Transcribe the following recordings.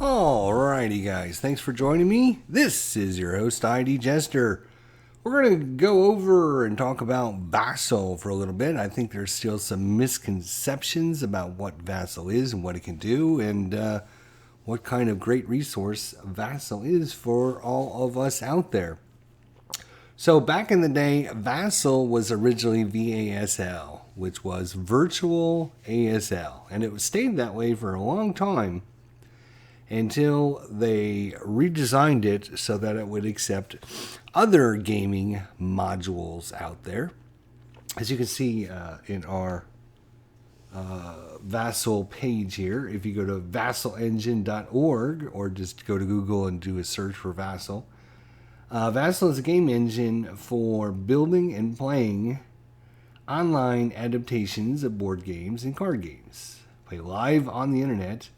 Alrighty, guys. Thanks for joining me. This is your host, ID Jester. We're going to go over and talk about Vassal for a little bit. I think there's still some misconceptions about what Vassal is and what it can do, and what kind of great resource Vassal is for all of us out there. So, back in the day, Vassal was originally VASL, which was Virtual ASL, and it stayed that way for a long time until they redesigned it so that it would accept other gaming modules out there. As you can see in our Vassal page here, if you go to vassalengine.org or just go to Google and do a search for Vassal, Vassal is a game engine for building and playing online adaptations of board games and card games. Play live on the internet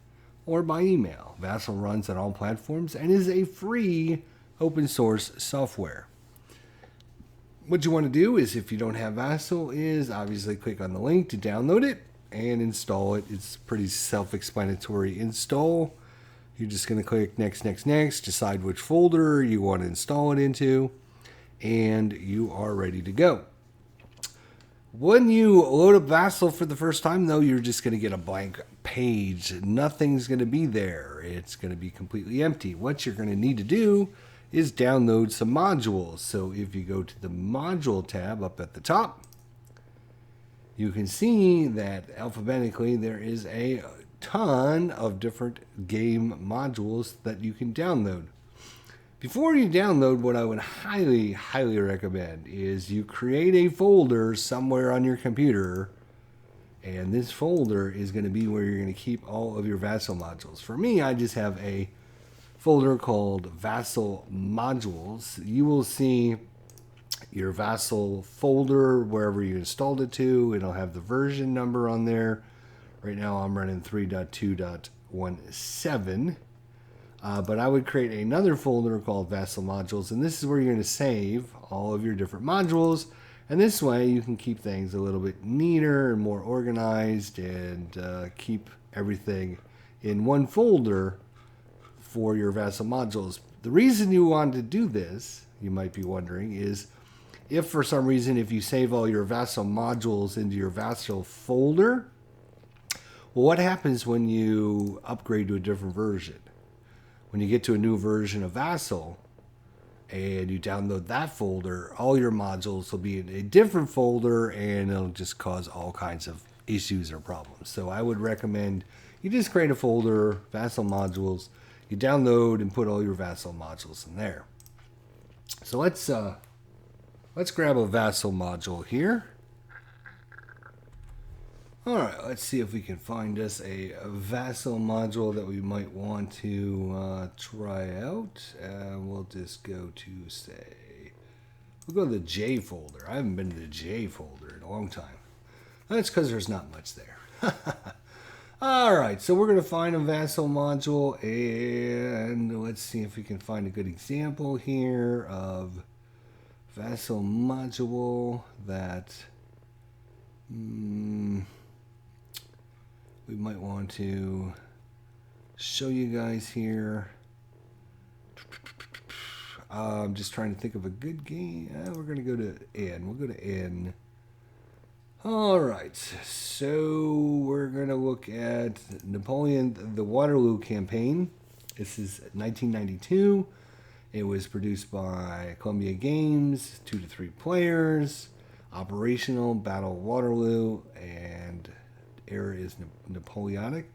or by email. Vassal runs on all platforms and is a free open source software. What you want to do is, if you don't have Vassal, is obviously click on the link to download it and install it. It's pretty self-explanatory install. You're just going to click next, decide which folder you want to install it into, and you are ready to go. When you load up Vassal for the first time, though, you're just going to get a blank page. Nothing's going to be there. It's going to be completely empty. What you're going to need to do is download some modules. So if you go to the module tab up at the top, you can see that alphabetically there is a ton of different game modules that you can download. Before you download, what I would highly recommend is you create a folder somewhere on your computer, and this folder is going to be where you're going to keep all of your Vassal modules. For me, I just have a folder called Vassal Modules. You will see your Vassal folder wherever you installed it to. It'll have the version number on there. Right now I'm running 3.2.17. But I would create another folder called Vassal Modules, and this is where you're going to save all of your different modules. And this way you can keep things a little bit neater and more organized, and keep everything in one folder for your Vassal modules. The reason you want to do this, you might be wondering, is if for some reason, if you save all your Vassal modules into your Vassal folder, well, what happens when you upgrade to a different version? When you get to a new version of Vassal and you download that folder, all your modules will be in a different folder, and it'll just cause all kinds of issues or problems. So I would recommend you just create a folder, Vassal modules, you download and put all your Vassal modules in there. So let's grab a Vassal module here. Alright, let's see if we can find us a Vassal module that we might want to try out. We'll just go to, we'll go to the J folder. I haven't been to the J folder in a long time. That's because there's not much there. Alright, so we're going to find a Vassal module, and let's see if we can find a good example here of Vassal module that we might want to show you guys here. I'm just trying to think of a good game. We're going to go to N. We'll go to N. Alright, so we're going to look at Napoleon, the Waterloo campaign. This is 1992. It was produced by Columbia Games, 2 to 3 players, operational, Battle of Waterloo, and era is Napoleonic.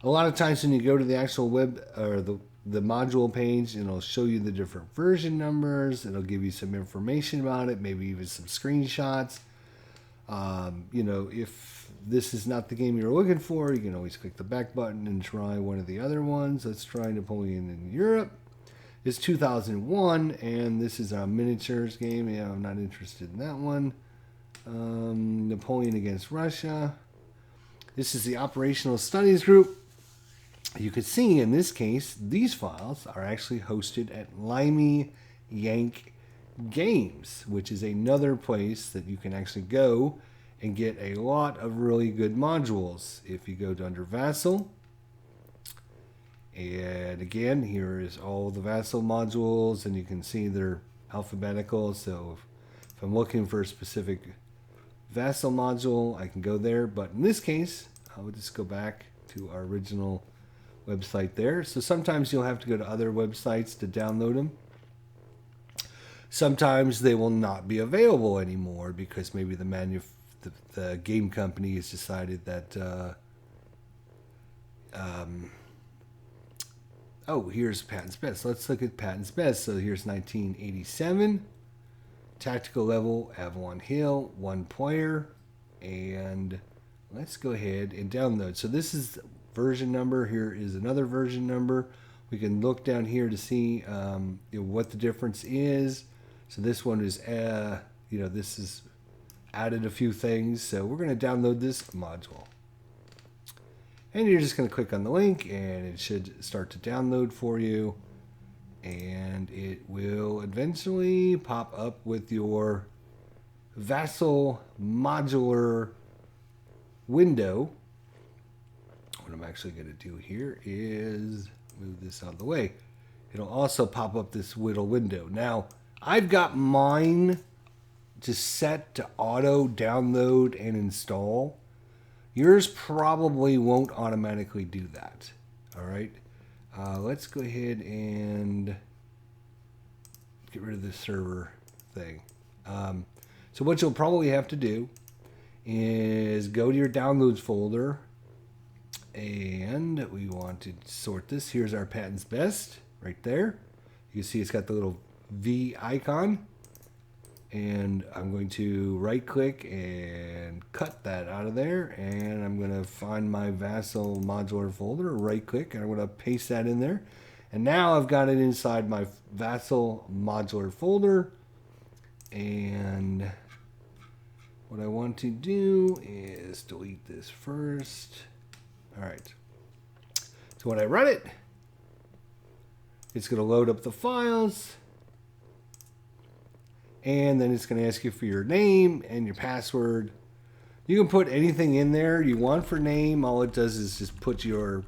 A lot of times when you go to the actual web or the module page, it'll show you the different version numbers. It'll give you some information about it, maybe even some screenshots. If this is not the game you're looking for, you can always click the back button and try one of the other ones. Let's try Napoleon in Europe. It's 2001, and this is a miniatures game. Yeah, I'm not interested in that one. Napoleon against Russia. This is the Operational Studies Group. You can see in this case, these files are actually hosted at Limey Yank Games, which is another place that you can actually go and get a lot of really good modules. If you go to under Vassal And again, here is all the Vassal modules, and you can see they're alphabetical. So if I'm looking for a specific Vassal module, I can go there. But in this case, I will just go back to our original website there. So sometimes you'll have to go to other websites to download them. Sometimes they will not be available anymore because maybe the game company has decided that oh, here's Patent's Best. Let's look at Patent's Best. So here's 1987. Tactical level, Avalon Hill, 1 player. And let's go ahead and download. So this is version number. Here is another version number. We can look down here to see what the difference is. So this one is, this is added a few things. So we're going to download this module. And you're just going to click on the link and it should start to download for you. And it will eventually pop up with your Vassal modular window. What I'm actually going to do here is move this out of the way. It'll also pop up this little window. Now, I've got mine just set to auto download and install. Yours probably won't automatically do that. All right. Let's go ahead and get rid of this server thing. So what you'll probably have to do is go to your downloads folder, and we want to sort this. Here's our Patent's Best right there. You can see it's got the little V icon. And I'm going to right click and cut that out of there. And I'm going to find my Vassal modular folder, right click, and I'm going to paste that in there. And now I've got it inside my Vassal modular folder. And what I want to do is delete this first. All right. So when I run it, it's going to load up the files. And then it's going to ask you for your name and your password. You can put anything in there you want for name. All it does is just put your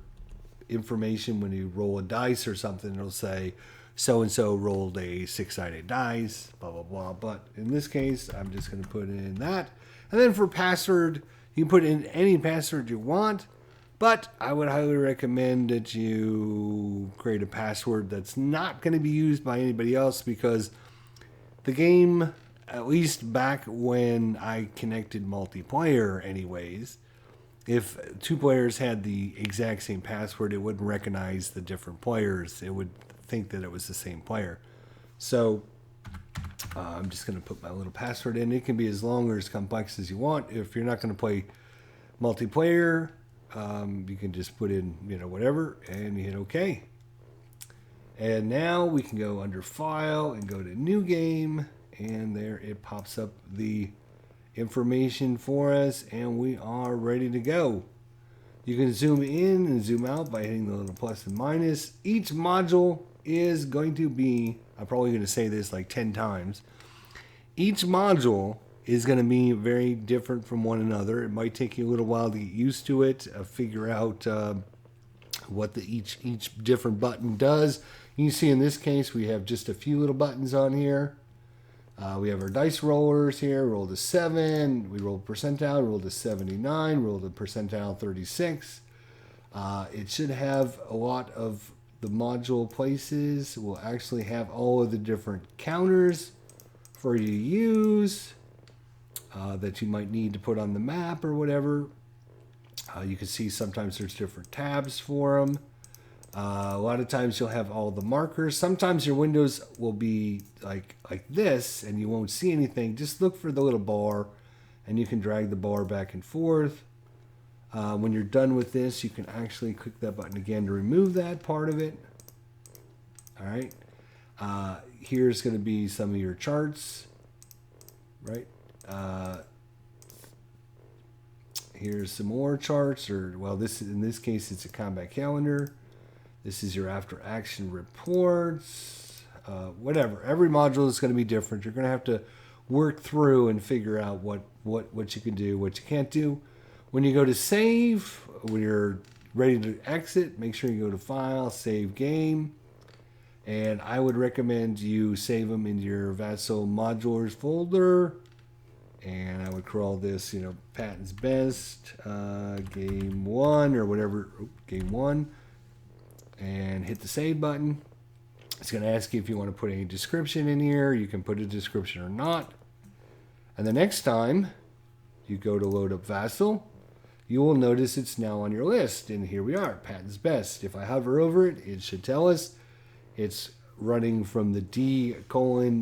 information when you roll a dice or something. It'll say, so-and-so rolled a 6-sided dice, blah, blah, blah. But in this case, I'm just going to put in that. And then for password, you can put in any password you want. But I would highly recommend that you create a password that's not going to be used by anybody else, because the game, at least back when I connected multiplayer anyways, if 2 players had the exact same password, it wouldn't recognize the different players. It would think that it was the same player. So I'm just going to put my little password in. It can be as long or as complex as you want. If you're not going to play multiplayer, you can just put in, whatever, and hit OK. And now we can go under File and go to New Game, and there it pops up the information for us, and we are ready to go. You can zoom in and zoom out by hitting the little plus and minus. Each module is going to be, I'm probably going to say this like 10 times, each module is going to be very different from one another. It might take you a little while to get used to it, figure out what each different button does. You can see in this case we have just a few little buttons on here. We have our dice rollers here. Roll to 7. We roll percentile. Roll to 79. Roll to percentile 36. It should have a lot of the module places. We'll actually have all of the different counters for you to use that you might need to put on the map or whatever. You can see sometimes there's different tabs for them. A lot of times you'll have all the markers. Sometimes your windows will be like this and you won't see anything. Just look for the little bar and you can drag the bar back and forth. When you're done with this, you can actually click that button again to remove that part of it. All right. Here's going to be some of your charts, right? Here's some more charts, in this case, it's a combat calendar. This is your after action reports, whatever. Every module is going to be different. You're going to have to work through and figure out what you can do, what you can't do. When you go to save, when you're ready to exit, make sure you go to File, Save Game. And I would recommend you save them in your Vassal Modulars folder. And I would call this, Patton's Best, Game 1 or whatever, Game 1. And hit the Save button. It's going to ask you if you want to put any description in here. You can put a description or not. And the next time you go to load up Vassal, you will notice it's now on your list. And here we are, Patton's Best. If I hover over it, it should tell us it's running from the D:\Vassal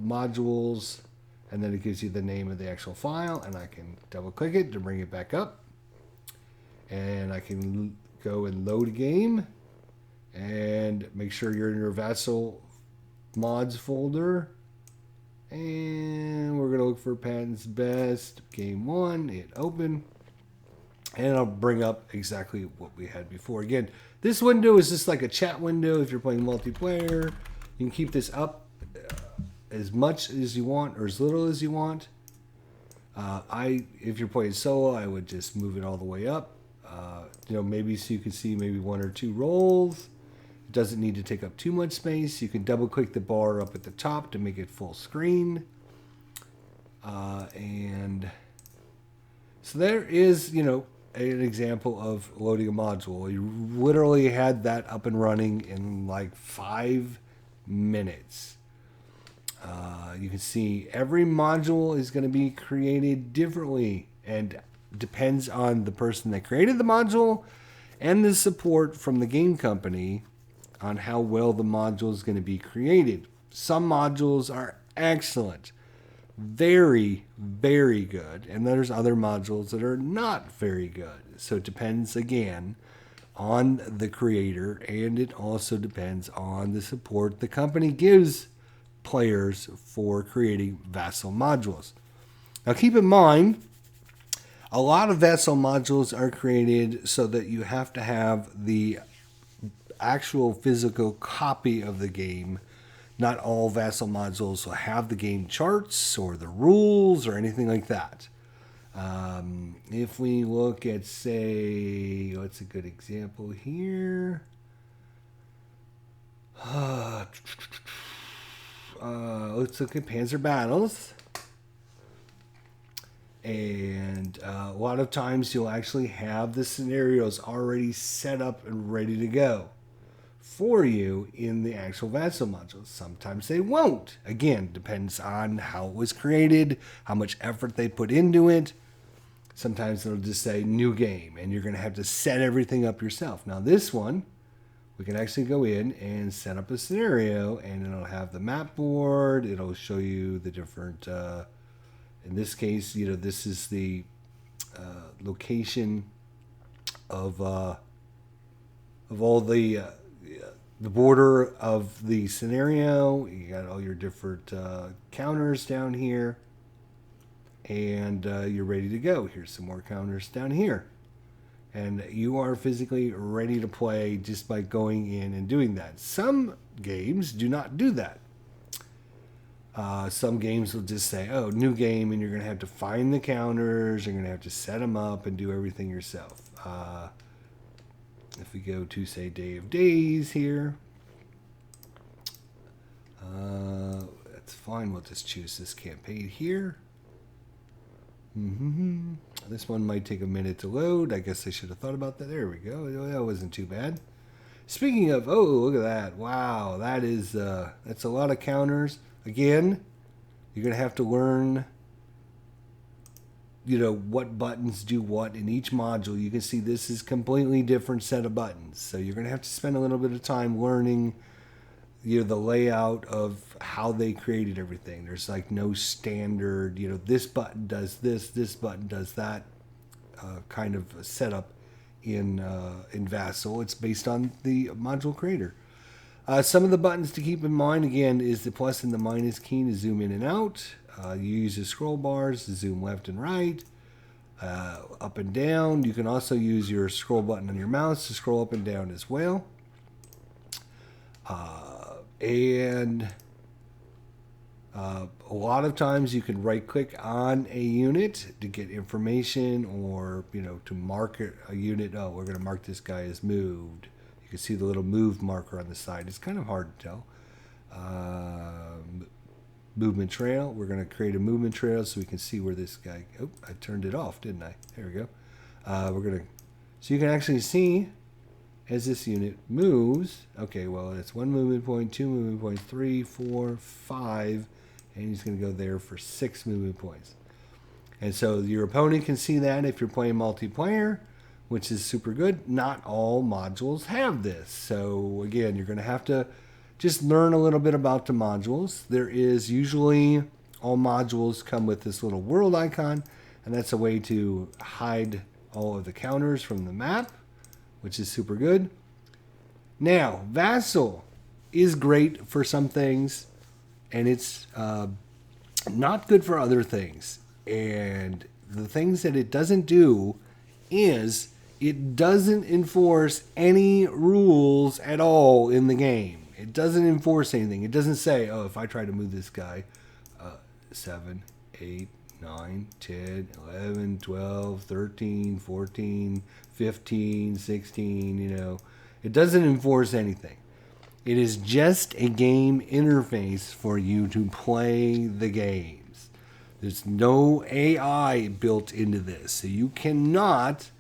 modules, and then it gives you the name of the actual file, and I can double click it to bring it back up. And I can go and load a game and make sure you're in your Vassal mods folder. And we're going to look for Patton's Best, Game 1, hit open. And it'll bring up exactly what we had before. Again, this window is just like a chat window if you're playing multiplayer. You can keep this up as much as you want or as little as you want. If you're playing solo, I would just move it all the way up. Maybe so you can see maybe 1 or 2 rolls. It doesn't need to take up too much space. You can double click the bar up at the top to make it full screen. And so there is, an example of loading a module. You literally had that up and running in like 5 minutes. You can see every module is going to be created differently and depends on the person that created the module and the support from the game company on how well the module is going to be created. Some modules are excellent, very, very good, and there's other modules that are not very good. So it depends again on the creator, and it also depends on the support the company gives players for creating Vassal modules. Now keep in mind, a lot of Vassal modules are created so that you have to have the actual physical copy of the game. Not all Vassal modules will have the game charts or the rules or anything like that. If we look at, say, what's a good example here? Let's look at Panzer Battles. And a lot of times you'll actually have the scenarios already set up and ready to go for you in the actual Vassal modules. Sometimes they won't. Again, depends on how it was created, how much effort they put into it. Sometimes it'll just say new game, and you're going to have to set everything up yourself. Now this one, we can actually go in and set up a scenario, and it'll have the map board. It'll show you the different, in this case, this is the location of all the border of the scenario. You got all your different counters down here, and you're ready to go. Here's some more counters down here, and you are physically ready to play just by going in and doing that. Some games do not do that. Some games will just say, oh, new game, and you're going to have to find the counters, you're going to have to set them up and do everything yourself. If we go to, say, Day of Days here, that's fine. We'll just choose this campaign here. This one might take a minute to load. I guess I should have thought about that. There we go. That wasn't too bad. Speaking of, oh, look at that. Wow, that is, that's a lot of counters. Again, you're going to have to learn, what buttons do what in each module. You can see this is completely different set of buttons. So you're going to have to spend a little bit of time learning, the layout of how they created everything. There's like no standard, this button does this button does that kind of setup in Vassal. It's based on the module creator. Some of the buttons to keep in mind, again, is the plus and the minus key to zoom in and out. You use the scroll bars to zoom left and right, up and down. You can also use your scroll button on your mouse to scroll up and down as well. A lot of times you can right click on a unit to get information, or to mark a unit. Oh, we're going to mark this guy as moved. You can see the little move marker on the side. It's kind of hard to tell. Movement trail. We're going to create a movement trail so we can see where this guy. Oh, I turned it off, didn't I? There we go. So you can actually see as this unit moves. Okay, well, it's 1 movement point, 2 movement points, 3, 4, 5, and he's going to go there for 6 movement points. And so your opponent can see that if you're playing multiplayer, which is super good. Not all modules have this. So again, you're going to have to just learn a little bit about the modules. There is usually, all modules come with this little world icon, and that's a way to hide all of the counters from the map, which is super good. Now, Vassal is great for some things, and it's not good for other things. And the things that it doesn't do is it doesn't enforce any rules at all in the game. It doesn't enforce anything. It doesn't say, oh, if I try to move this guy, 7, 8, 9, 10, 11, 12, 13, 14, 15, 16, It doesn't enforce anything. It is just a game interface for you to play the games. There's no AI built into this. So you cannot,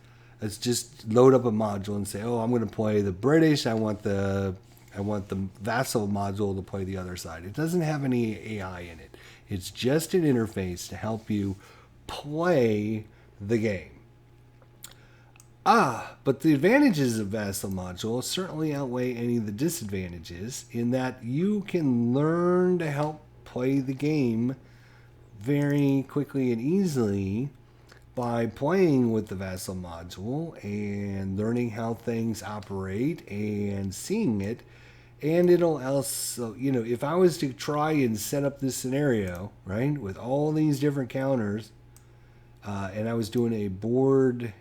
let's just load up a module and say, oh, I'm going to play the British. I want the Vassal module to play the other side. It doesn't have any AI in it. It's just an interface to help you play the game. But the advantages of Vassal module certainly outweigh any of the disadvantages, in that you can learn to help play the game very quickly and easily by playing with the Vassal module and learning how things operate and seeing it. And it'll also, if I was to try and set up this scenario, right, with all these different counters, and I was doing a board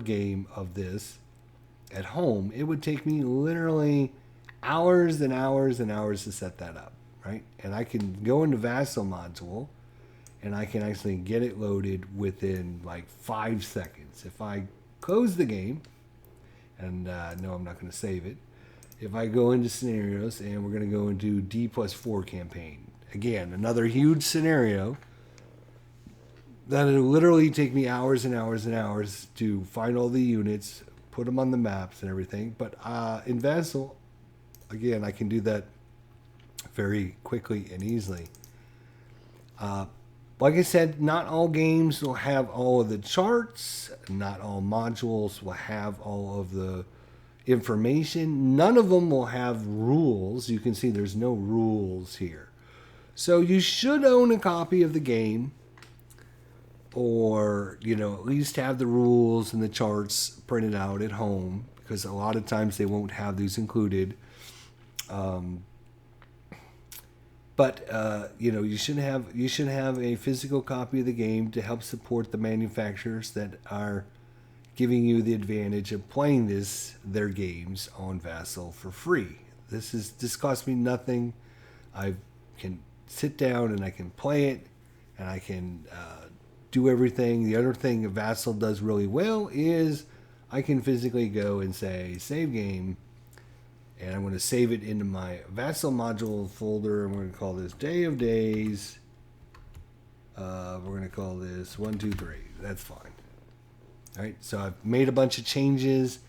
game of this at home, it would take me literally hours and hours and hours to set that up, right? And I can go into Vassal module, and I can actually get it loaded within like 5 seconds. If I close the game, and no, I'm not going to save it. If I go into scenarios, and we're going to go into D+4 campaign. Again, another huge scenario that it'll literally take me hours and hours and hours to find all the units, put them on the maps and everything. But in Vassal, again, I can do that very quickly and easily. Like I said, not all games will have all of the charts. Not all modules will have all of the information. None of them will have rules. You can see there's no rules here. So you should own a copy of the game, or, at least have the rules and the charts printed out at home, because a lot of times they won't have these included. But you should have a physical copy of the game to help support the manufacturers that are giving you the advantage of playing their games on Vassal for free. This costs me nothing. I can sit down and I can play it, and I can do everything. The other thing Vassal does really well is I can physically go and say save game. And I'm going to save it into my Vassal module folder. I'm going to call this Day of Days. We're going to call this 1, 2, 3. That's fine. All right. So I've made a bunch of changes.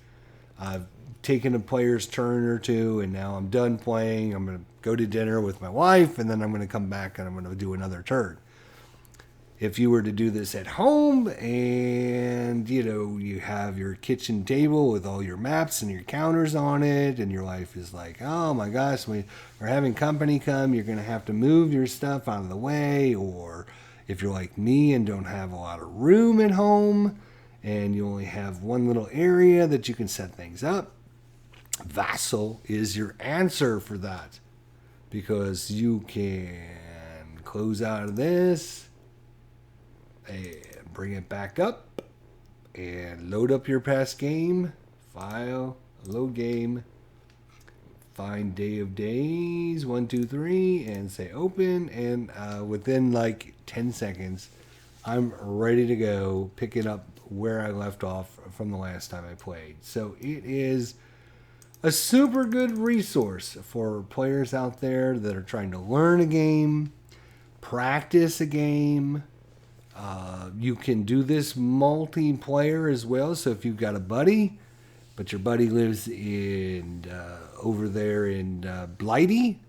I've taken a player's turn or two, and now I'm done playing. I'm going to go to dinner with my wife, and then I'm going to come back and I'm going to do another turn. If you were to do this at home, and you have your kitchen table with all your maps and your counters on it, and your wife is like, oh my gosh, we're having company come, you're going to have to move your stuff out of the way. Or if you're like me and don't have a lot of room at home, and you only have one little area that you can set things up, Vassal is your answer for that, because you can close out of this and bring it back up and load up your past game, file, load game, find Day of Days 1, 2, 3 and say open, and within like 10 seconds I'm ready to go, picking up where I left off from the last time I played. So it is a super good resource for players out there that are trying to learn a game, practice a game. You can do this multiplayer as well. So if you've got a buddy, but your buddy lives in over there in Blighty,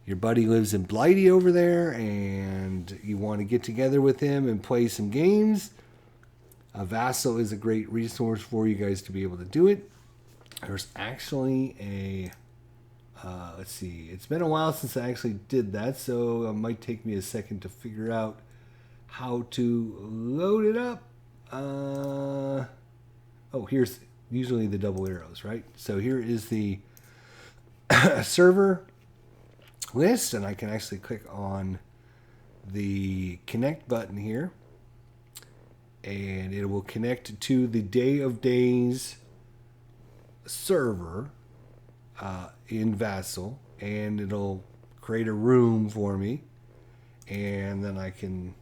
your buddy lives in Blighty over there, and you want to get together with him and play some games, Vassal is a great resource for you guys to be able to do it. There's actually a, let's see, it's been a while since I actually did that, so it might take me a second to figure out how to load it up. Oh, here's usually the double arrows, right? So here is the server list, and I can actually click on the connect button here, and it will connect to the Day of Days server in Vassal, and it'll create a room for me, and then I can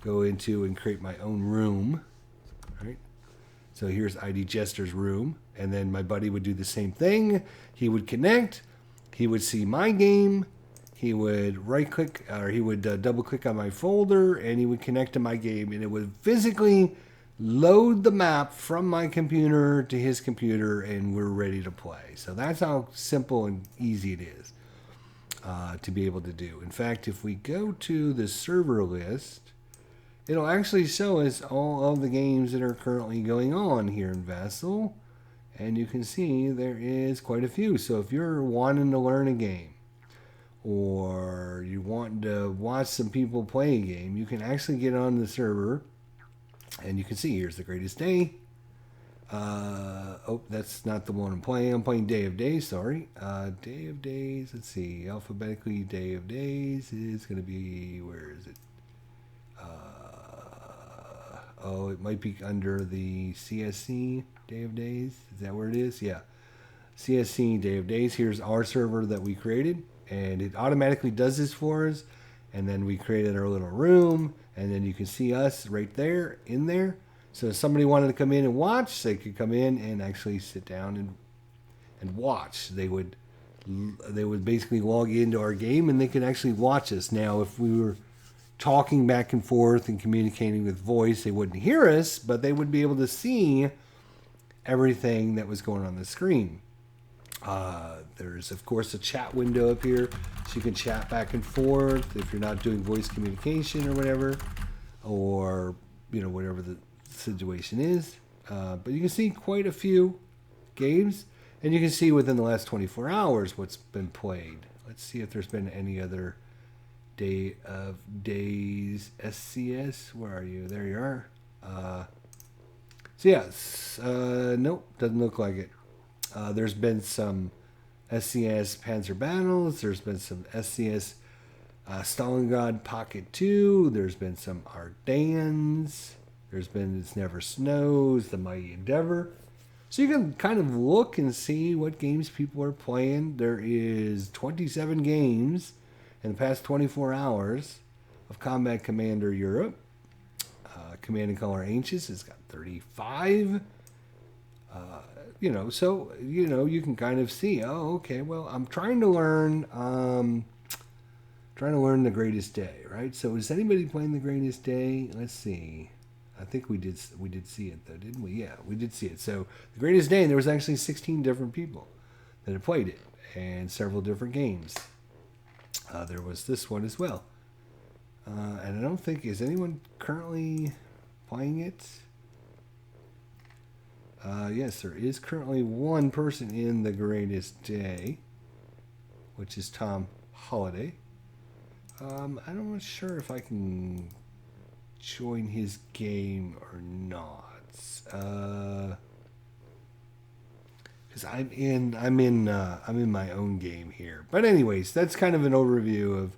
go into and create my own room. Right? So here's ID Jester's room, and then my buddy would do the same thing. He would connect, he would see my game, he would right click, or he would double click on my folder, and he would connect to my game, and it would physically load the map from my computer to his computer, and we're ready to play. So that's how simple and easy it is to be able to do. In fact, if we go to the server list, it'll actually show us all of the games that are currently going on here in Vassal, and you can see there is quite a few. So if you're wanting to learn a game, or you want to watch some people play a game, you can actually get on the server, and you can see here's the greatest day. Oh, that's not the one I'm playing. I'm playing Day of Days, sorry. Day of Days, let's see, alphabetically Day of Days is going to be, where is it? Oh, it might be under the CSC Day of Days. Is that where it is? Yeah. CSC Day of Days. Here's our server that we created, and it automatically does this for us. And then we created our little room, and then you can see us right there, in there. So if somebody wanted to come in and watch, they could come in and actually sit down and watch. They would basically log into our game, and they could actually watch us. Now, if we were talking back and forth and communicating with voice, they wouldn't hear us, but they would be able to see everything that was going on the screen. There's of course a chat window up here, so you can chat back and forth if you're not doing voice communication or whatever, or whatever the situation is. But you can see quite a few games, and you can see within the last 24 hours what's been played. Let's see if there's been any other Day of Days SCS. Where are you? There you are. So yes, nope, doesn't look like it. There's been some SCS Panzer Battles. There's been some SCS Stalingrad Pocket 2. There's been some Ardennes. There's been It's Never Snows, The Mighty Endeavor. So you can kind of look and see what games people are playing. There is 27 games in the past 24 hours of Combat Commander Europe. Command and Color Ancients has got 35. So you can kind of see, oh, okay, well, I'm trying to learn the Greatest Day, right? So is anybody playing the Greatest Day? Let's see. I think we did see it though, didn't we? Yeah, we did see it. So the Greatest Day, and there was actually 16 different people that had played it, and several different games. There was this one as well. And I don't think, is anyone currently playing it? Yes, there is currently one person in the Greatest Day, which is Tom Holiday. I'm not sure if I can join his game or not. Because I'm in my own game here. But anyways, that's kind of an overview of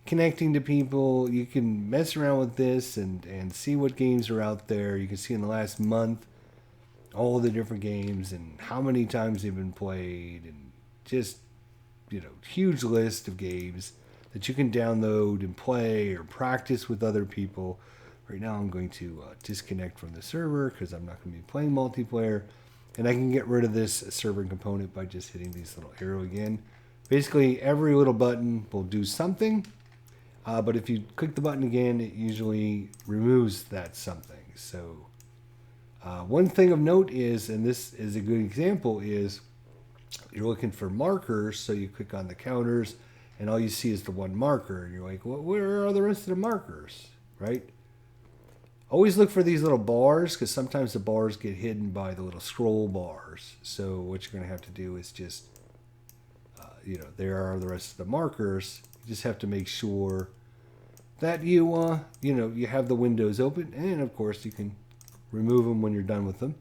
connecting to people. You can mess around with this and see what games are out there. You can see in the last month all the different games and how many times they've been played, and just, huge list of games that you can download and play or practice with other people. Right now I'm going to disconnect from the server because I'm not going to be playing multiplayer. And I can get rid of this server component by just hitting these little arrow again. Basically, every little button will do something. But if you click the button again, it usually removes that something. So one thing of note is, and this is a good example, is you're looking for markers. So you click on the counters and all you see is the one marker. And you're like, well, where are the rest of the markers, right? Always look for these little bars because sometimes the bars get hidden by the little scroll bars. So what you're going to have to do is just, there are the rest of the markers. You just have to make sure that you have the windows open, and of course you can remove them when you're done with them.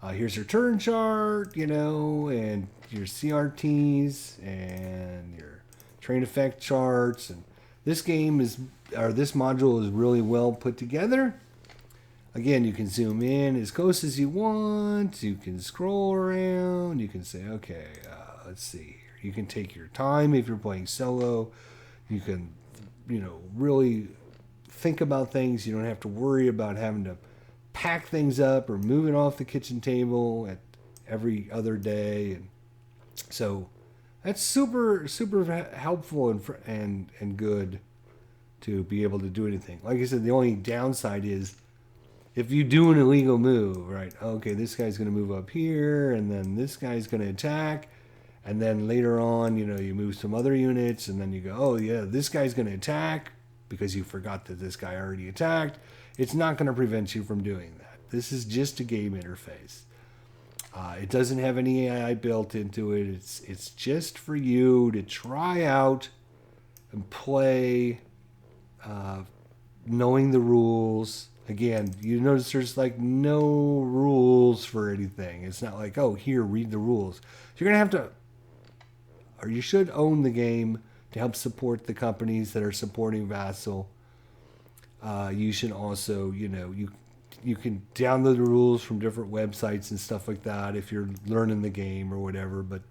Here's your turn chart, and your CRTs and your train effect charts. And this module is really well put together. Again, you can zoom in as close as you want. You can scroll around. You can say, okay, let's see here. You can take your time if you're playing solo. You can, really think about things. You don't have to worry about having to pack things up or move it off the kitchen table at every other day. And so that's super, super helpful and good to be able to do anything. Like I said, the only downside is if you do an illegal move, right? Okay, this guy's going to move up here, and then this guy's going to attack, and then later on, you move some other units, and then you go, oh yeah, this guy's going to attack because you forgot that this guy already attacked. It's not going to prevent you from doing that. This is just a game interface. It doesn't have any AI built into it. It's just for you to try out and play, knowing the rules. Again, you notice there's like no rules for anything. It's not like, oh, here, read the rules. You're going to have to, or you should own the game to help support the companies that are supporting Vassal. You should also, you can download the rules from different websites and stuff like that if you're learning the game or whatever. But,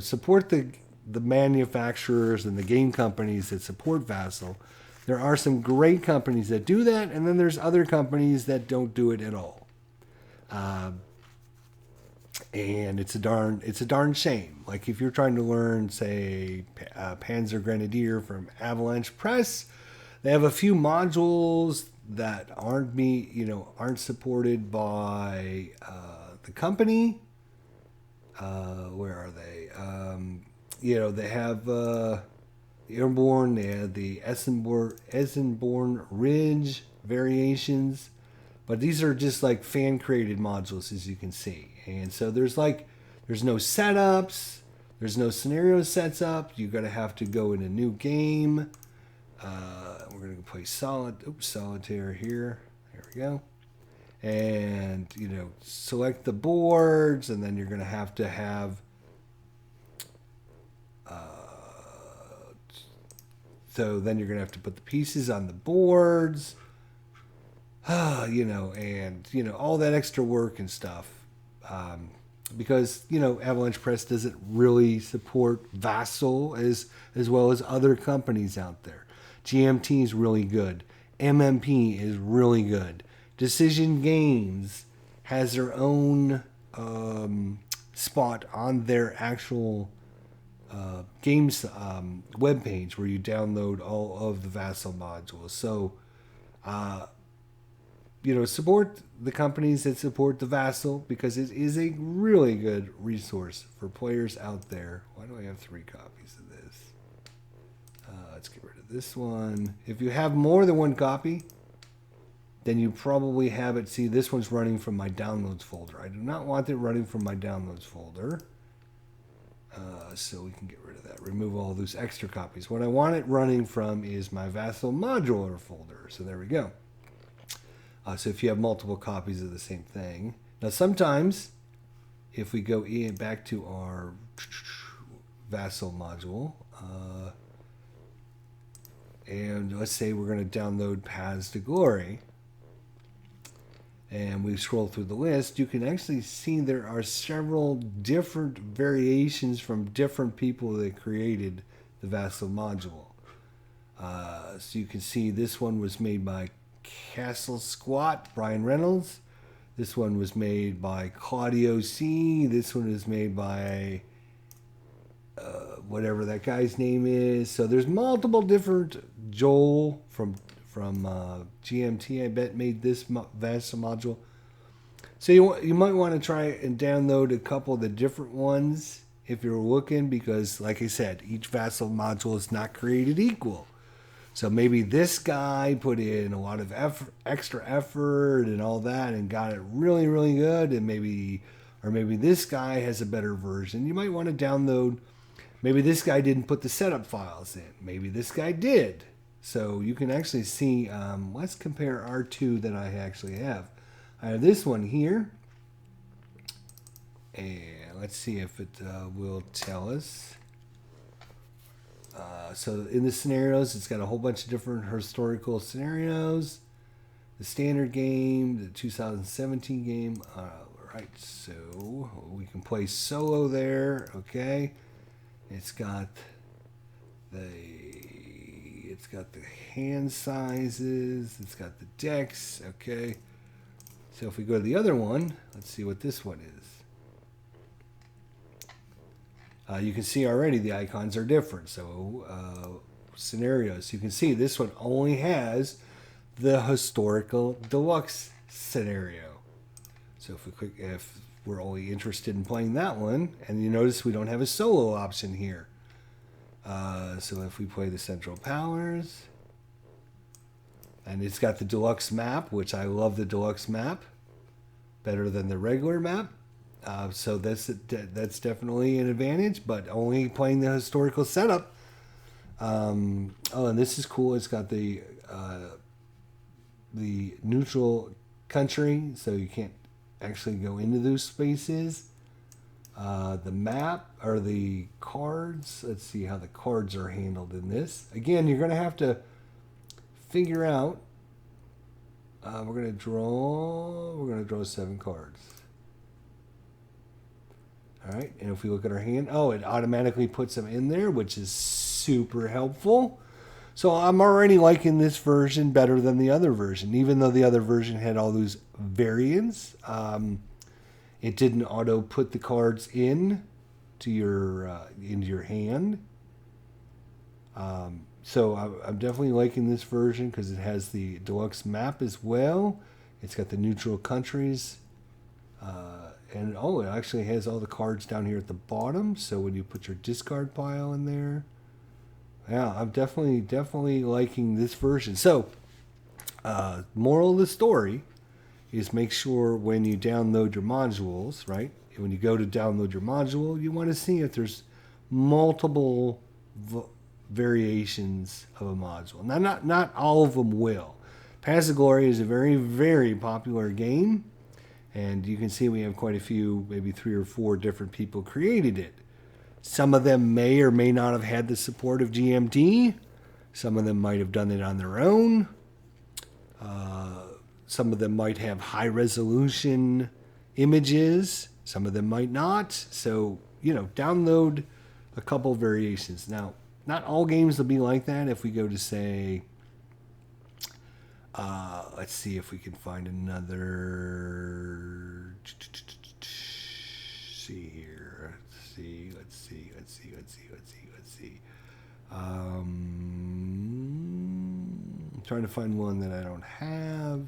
support the manufacturers and the game companies that support Vassal. There are some great companies that do that, and then there's other companies that don't do it at all. And it's a darn shame. Like if you're trying to learn, say, Panzer Grenadier from Avalanche Press, they have a few modules that aren't supported by the company. Where are they? They have Airborne, they have the Essenborn Ridge variations, but these are just like fan created modules, as you can see. And so there's no setups, there's no scenario sets up. You're gonna have to go in a new game. We're gonna play solitaire here. There we go. And select the boards, and then you're gonna have to have. So then you're going to have to put the pieces on the boards, and all that extra work and stuff. Because, Avalanche Press doesn't really support Vassal as well as other companies out there. GMT is really good. MMP is really good. Decision Games has their own spot on their actual games webpage where you download all of the Vassal modules. So, support the companies that support the Vassal because it is a really good resource for players out there. Why do I have 3 copies of this? Let's get rid of this one. If you have more than 1 copy, then you probably have it. See, this one's running from my downloads folder. I do not want it running from my downloads folder. So we can get rid of that. Remove all those extra copies. What I want it running from is my Vassal modular folder. So there we go. So if you have multiple copies of the same thing. Now sometimes, if we go back to our Vassal module, and let's say we're going to download Paths to Glory, and we scroll through the list, you can actually see there are several different variations from different people that created the Vassal module. So you can see this one was made by Castle Squat, Brian Reynolds. This one was made by Claudio C. This one is made by whatever that guy's name is. So there's multiple different. Joel from GMT, I bet, made this Vassal module. So you might want to try and download a couple of the different ones if you're looking, because like I said, each Vassal module is not created equal. So maybe this guy put in a lot of extra effort and all that and got it really, really good, and maybe this guy has a better version. You might want to download. Maybe this guy didn't put the setup files in. Maybe this guy did. So you can actually see, let's compare our two that I actually have. I have this one here. And let's see if it will tell us. So in the scenarios, it's got a whole bunch of different historical scenarios. The standard game, the 2017 game. Right, so we can play solo there. Okay. It's got the hand sizes. It's got the decks. Okay. So if we go to the other one, let's see what this one is. You can see already the icons are different. So scenarios. You can see this one only has the historical deluxe scenario. So if we're only interested in playing that one, and you notice we don't have a solo option here. So if we play the Central Powers, and it's got the deluxe map, which I love the deluxe map better than the regular map. So that's definitely an advantage, but only playing the historical setup. And this is cool. It's got the neutral country, so you can't actually go into those spaces. The map or the cards. Let's see how the cards are handled in this. Again, you're going to have to figure out. We're going to draw 7 cards. All right, and if we look at our hand, it automatically puts them in there, which is super helpful. So I'm already liking this version better than the other version, even though the other version had all those variants. It didn't auto put the cards in to into your hand. So I'm definitely liking this version because it has the deluxe map as well. It's got the neutral countries. And it actually has all the cards down here at the bottom. So when you put your discard pile in there, yeah, I'm definitely liking this version. So, moral of the story is make sure when you download your modules, right? When you go to download your module, you want to see if there's multiple variations of a module. Now, not all of them will. Paths of Glory is a very, very popular game. And you can see we have quite a few, maybe 3 or 4 different people created it. Some of them may or may not have had the support of GMT. Some of them might have done it on their own. Some of them might have high resolution images. Some of them might not. So, download a couple variations. Now, not all games will be like that. If we go to, say, let's see if we can find another. See here. Let's see. I'm trying to find one that I don't have.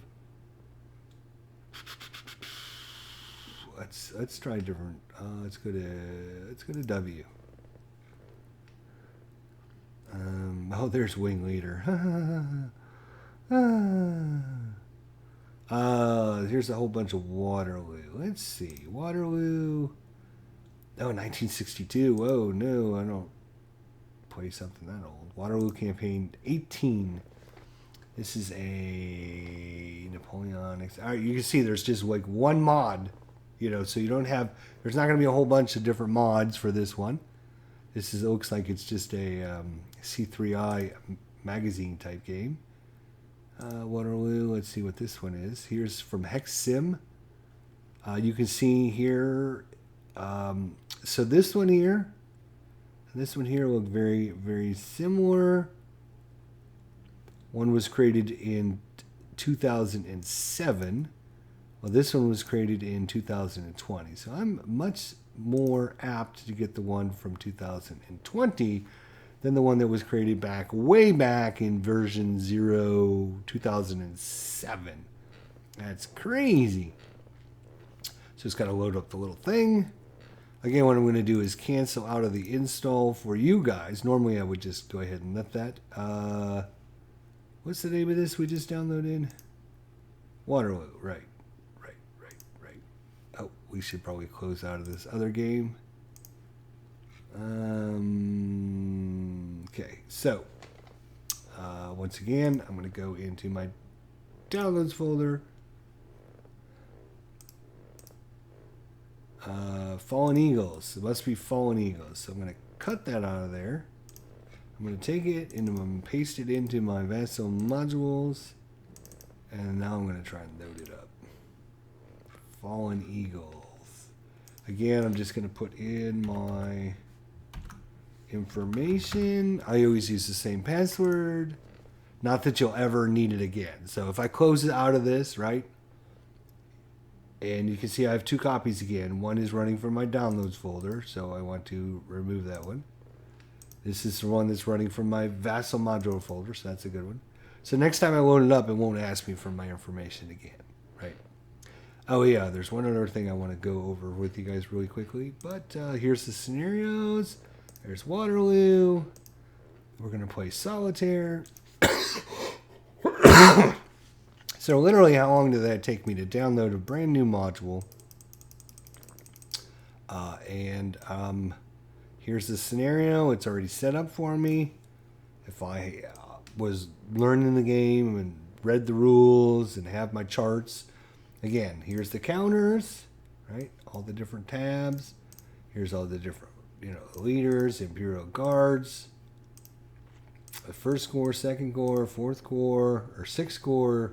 Let's try different. Let's go to W. There's Wing Leader. Here's a whole bunch of Waterloo. Let's see. Waterloo. 1962. Whoa, no, I don't play something that old. Waterloo Campaign 18. This is a Napoleonic. All right, you can see there's just like one mod, so you don't have, there's not going to be a whole bunch of different mods for this one. It looks like it's just a C3I magazine type game. Waterloo. Let's see what this one is. Here's from Hex Sim. You can see here. So this one here, and this one here look very, very similar. One was created in 2007. Well, this one was created in 2020. So I'm much more apt to get the one from 2020 than the one that was created way back in version 2007. That's crazy. So it's got to load up the little thing. Again, what I'm going to do is cancel out of the install for you guys. Normally I would just go ahead and let that. What's the name of this we just downloaded? Waterloo, right. Oh, we should probably close out of this other game. Okay, so once again, I'm going to go into my downloads folder. Fallen Eagles. It must be Fallen Eagles. So I'm going to cut that out of there. I'm going to take it and I'm going to paste it into my Vassal modules. And now I'm going to try and load it up. Fallen Eagles. Again, I'm just going to put in my information. I always use the same password. Not that you'll ever need it again. So if I close it out of this, right? And you can see I have two copies again. One is running from my downloads folder, so I want to remove that one. This is the one that's running from my Vassal module folder, so that's a good one. So next time I load it up, it won't ask me for my information again, right? Oh yeah, there's one other thing I want to go over with you guys really quickly. But here's the scenarios. There's Waterloo. We're going to play Solitaire. So literally, how long did that take me to download a brand new module? Here's the scenario. It's already set up for me. If I was learning the game and read the rules and have my charts. Again, here's the counters, right? All the different tabs. Here's all the different, leaders, Imperial Guards. The first corps, second corps, fourth corps, or sixth corps.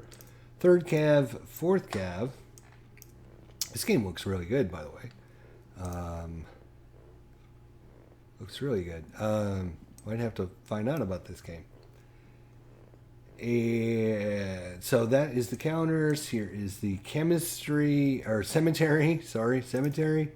Third cav, fourth cav. This game looks really good, by the way. Looks really good. Might have to find out about this game. And so that is the counters. Here is the chemistry, or cemetery. Sorry, cemetery.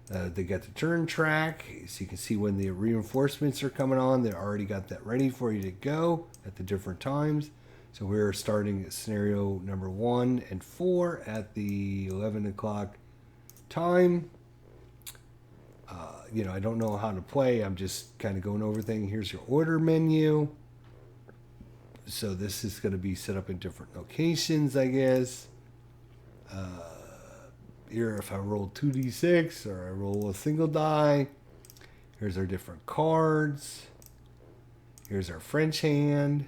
They got the turn track. So you can see when the reinforcements are coming on. They already got that ready for you to go at the different times. So we're starting scenario number 1 and 4 at the 11 o'clock time. I don't know how to play. I'm just kind of going over things. Here's your order menu. So this is going to be set up in different locations, I guess. Here, if I roll 2d6 or I roll a single die. Here's our different cards. Here's our French hand.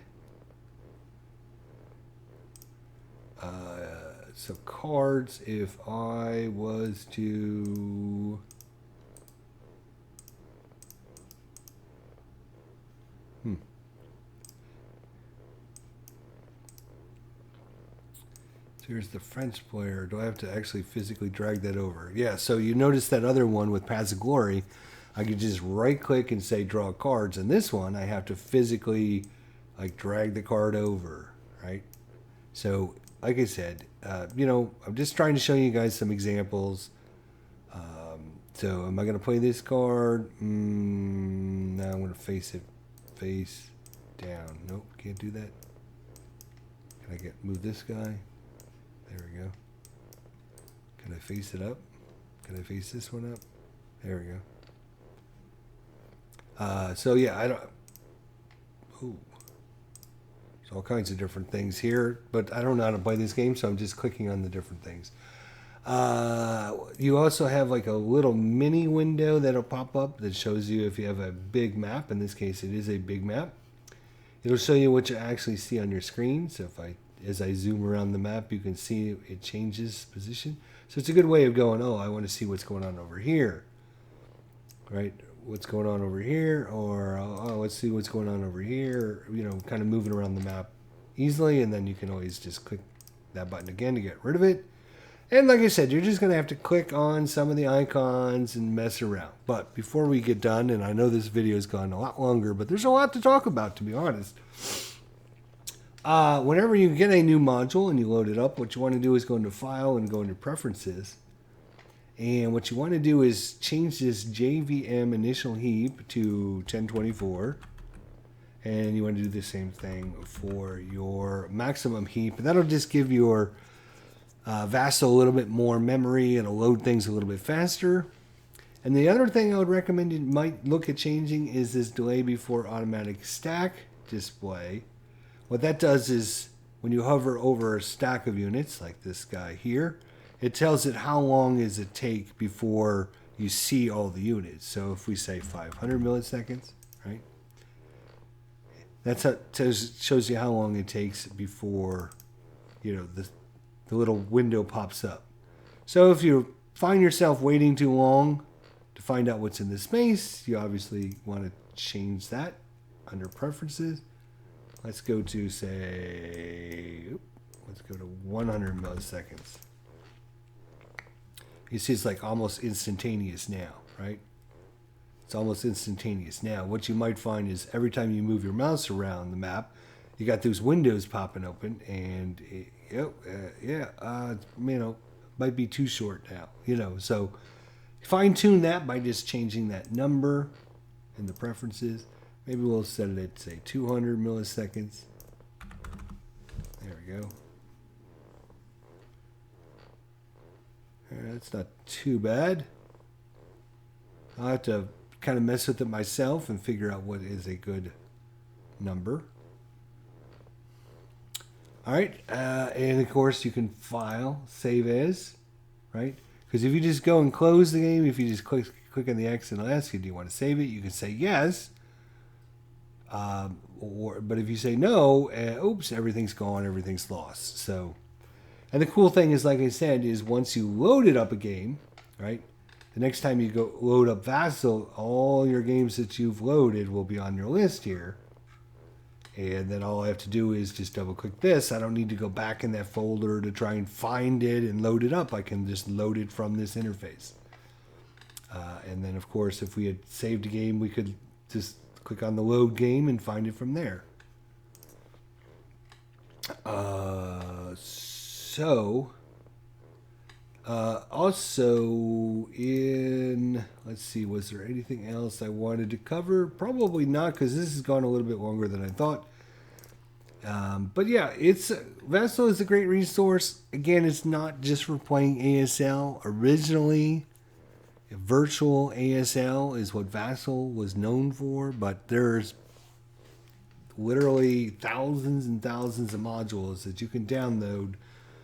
So cards, if I was to... So here's the French player. Do I have to actually physically drag that over? Yeah, so you notice that other one with Paths of Glory, I could just right click and say draw cards. And this one, I have to physically drag the card over, right? So, like I said, I'm just trying to show you guys some examples. So am I going to play this card? No, I'm going to face down. Nope, can't do that. Can I move this guy? There we go. Can I face it up? Can I face this one up? There we go. So yeah, I don't... Ooh. There's all kinds of different things here, but I don't know how to play this game, so I'm just clicking on the different things. You also have a little mini window that'll pop up that shows you if you have a big map. In this case, it is a big map. It'll show you what you actually see on your screen. So as I zoom around the map, you can see it changes position. So it's a good way of going, oh, I want to see what's going on over here. Right? What's going on over here? Or, oh, let's see what's going on over here. Kind of moving around the map easily, and then you can always just click that button again to get rid of it. And like I said, you're just going to have to click on some of the icons and mess around. But before we get done, and I know this video has gone a lot longer, but there's a lot to talk about, to be honest. Whenever you get a new module and you load it up, what you want to do is go into File and go into Preferences. And what you want to do is change this JVM initial heap to 1024. And you want to do the same thing for your maximum heap. And that'll just give your Vassal a little bit more memory. It'll load things a little bit faster. And the other thing I would recommend you might look at changing is this delay before automatic stack display. What that does is when you hover over a stack of units like this guy here, it tells it how long does it take before you see all the units. So if we say 500 milliseconds, right? That's how it shows you how long it takes before, you know, the little window pops up. So if you find yourself waiting too long to find out what's in the space, you obviously want to change that under Preferences. Let's go to, say, let's go to 100 milliseconds. You see it's like almost instantaneous now, right? It's almost instantaneous now. What you might find is every time you move your mouse around the map, you got those windows popping open, and might be too short now, you know. So fine tune that by just changing that number in the preferences. Maybe we'll set it at, say, 200 milliseconds. There we go. That's not too bad. I'll have to kind of mess with it myself and figure out what is a good number. All right, and of course you can file, save as, right? Because if you just go and close the game, if you just click on the X and it'll ask you, do you want to save it? You can say yes. But if you say no, oops, everything's gone, everything's lost. So, and the cool thing is, like I said, is once you loaded up a game, right? The next time you go load up Vassal, all your games that you've loaded will be on your list here. And then all I have to do is just double click this. I don't need to go back in that folder to try and find it and load it up. I can just load it from this interface. And then, of course, if we had saved a game, we could just click on the load game and find it from there. Also let's see, was there anything else I wanted to cover? Probably not, because this has gone a little bit longer than I thought. But yeah, Vassal is a great resource. Again, it's not just for playing ASL. Originally, virtual ASL is what Vassal was known for, but there's literally thousands and thousands of modules that you can download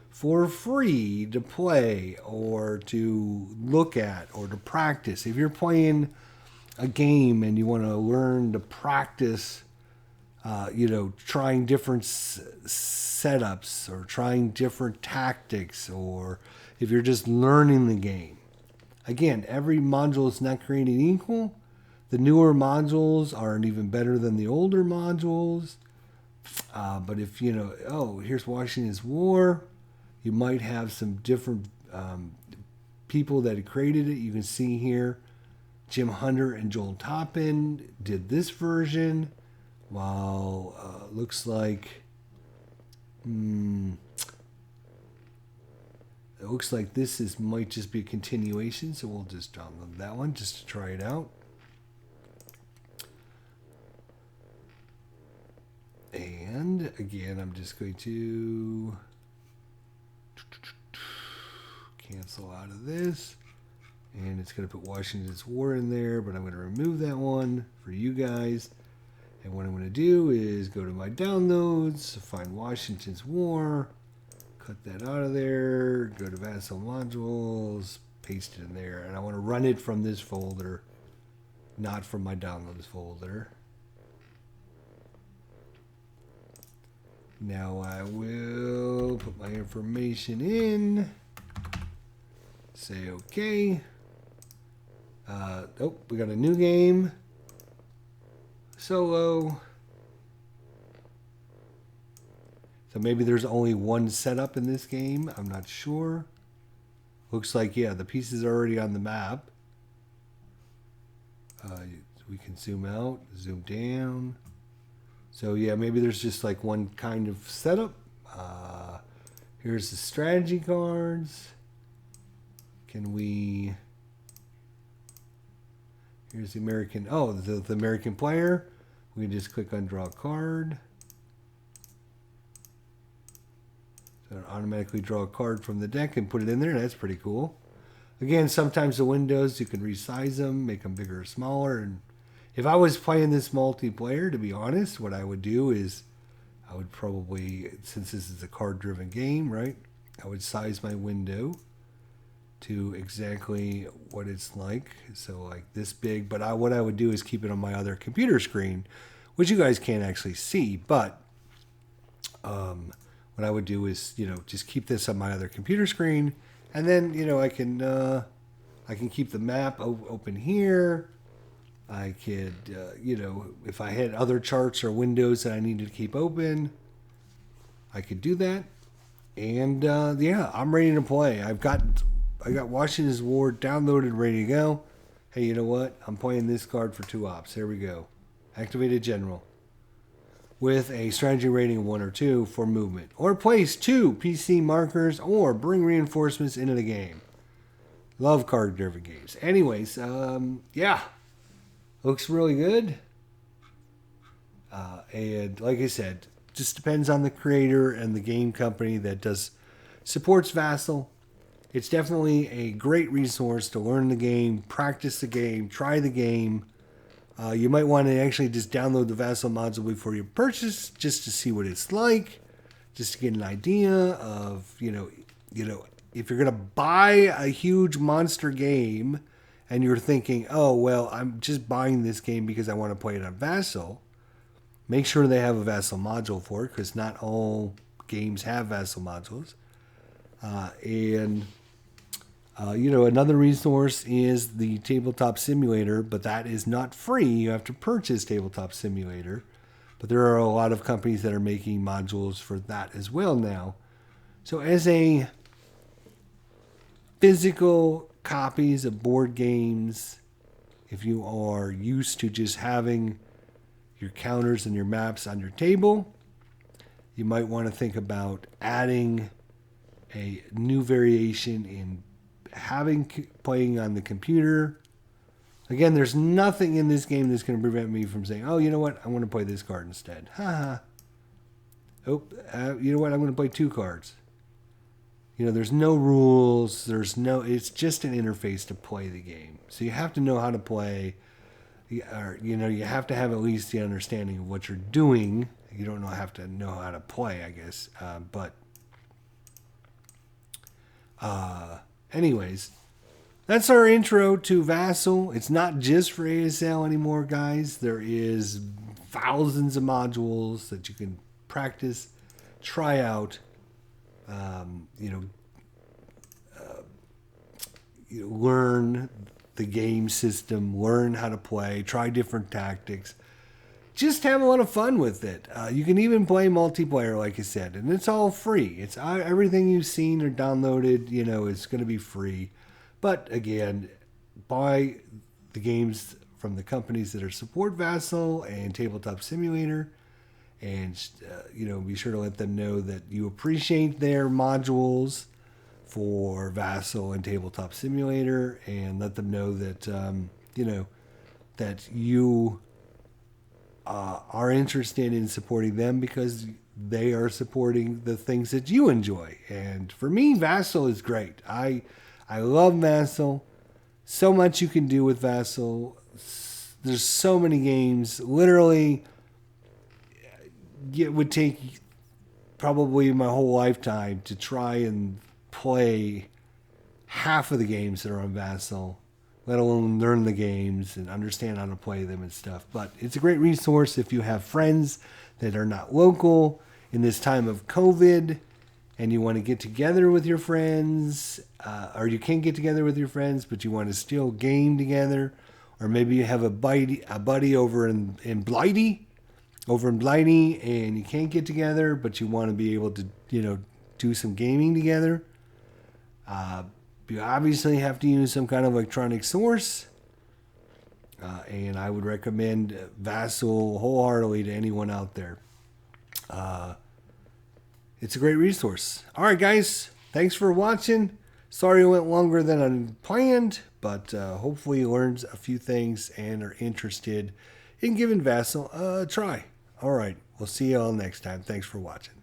for free to play or to look at or to practice. If you're playing a game and you want to learn to practice, trying different setups or trying different tactics, or if you're just learning the game. Again, every module is not created equal. The newer modules aren't even better than the older modules. But if, here's Washington's War, you might have some different people that created it. You can see here, Jim Hunter and Joel Toppin did this version, while looks like it looks like this might just be a continuation. So we'll just download that one just to try it out. And again, I'm just going to cancel out of this, and it's going to put Washington's War in there, but I'm going to remove that one for you guys. And what I'm going to do is go to my downloads, find Washington's War, cut that out of there, go to Vassal modules, paste it in there, and I want to run it from this folder, not from my downloads folder. Now I will put my information in, say okay. We got a new game, solo. So maybe there's only one setup in this game. I'm not sure. Looks like, yeah, the pieces are already on the map. We can zoom out, zoom down. So yeah, maybe there's just like one kind of setup. Here's the strategy cards. Can we... Here's the American... Oh, the American player. We can just click on draw a card. So it'll automatically draw a card from the deck and put it in there. That's pretty cool. Again, sometimes the windows, you can resize them, make them bigger or smaller. And if I was playing this multiplayer, to be honest, what I would do is I would probably, since this is a card-driven game, right, I would size my window to exactly what it's like. So like this big, but what I would do is keep it on my other computer screen, which you guys can't actually see, but what I would do is, just keep this on my other computer screen, and then, I can keep the map open here. I could, if I had other charts or windows that I needed to keep open, I could do that. And yeah, I'm ready to play. I got Washington's War downloaded, ready to go. Hey, you know what? I'm playing this card for 2 ops. There we go. Activated General. With a strategy rating of 1 or 2 for movement. Or place 2 PC markers or bring reinforcements into the game. Love card-driven games. Anyways, yeah. Looks really good. And like I said, just depends on the creator and the game company that supports Vassal. It's definitely a great resource to learn the game, practice the game, try the game. You might want to actually just download the Vassal module before you purchase, just to see what it's like, just to get an idea of, if you're going to buy a huge monster game and you're thinking, oh, well, I'm just buying this game because I want to play it on Vassal, make sure they have a Vassal module for it, because not all games have Vassal modules. Another resource is the Tabletop Simulator, but that is not free. You have to purchase Tabletop Simulator. But there are a lot of companies that are making modules for that as well now. So as a physical copies of board games, if you are used to just having your counters and your maps on your table, you might want to think about adding a new variation in playing on the computer. Again, there's nothing in this game that's going to prevent me from saying, oh, you know what, I want to play this card instead. You know what, I'm going to play 2 cards. There's no rules. It's just an interface to play the game. So you have to know how to play. You have to have at least the understanding of what you're doing. You don't have to know how to play, I guess. Anyways, that's our intro to Vassal. It's not just for ASL anymore, guys. There is thousands of modules that you can practice, try out, learn the game system, learn how to play, try different tactics. Just have a lot of fun with it. You can even play multiplayer, like I said, and it's all free. It's everything you've seen or downloaded, it's going to be free. But again, buy the games from the companies that are support Vassal and Tabletop Simulator, and be sure to let them know that you appreciate their modules for Vassal and Tabletop Simulator, and let them know that that you are interested in supporting them because they are supporting the things that you enjoy. And for me, Vassal is great. I love Vassal. So much you can do with Vassal. There's so many games. Literally, it would take probably my whole lifetime to try and play half of the games that are on Vassal, let alone learn the games and understand how to play them and stuff. But it's a great resource if you have friends that are not local in this time of COVID and you want to get together with your friends, or you can't get together with your friends, but you want to still game together, or maybe you have a buddy over in Blighty over in Blighty and you can't get together, but you want to be able to, do some gaming together, you obviously have to use some kind of electronic source. And I would recommend Vassal wholeheartedly to anyone out there. It's a great resource. All right, guys. Thanks for watching. Sorry it went longer than I planned, but hopefully you learned a few things and are interested in giving Vassal a try. All right. We'll see you all next time. Thanks for watching.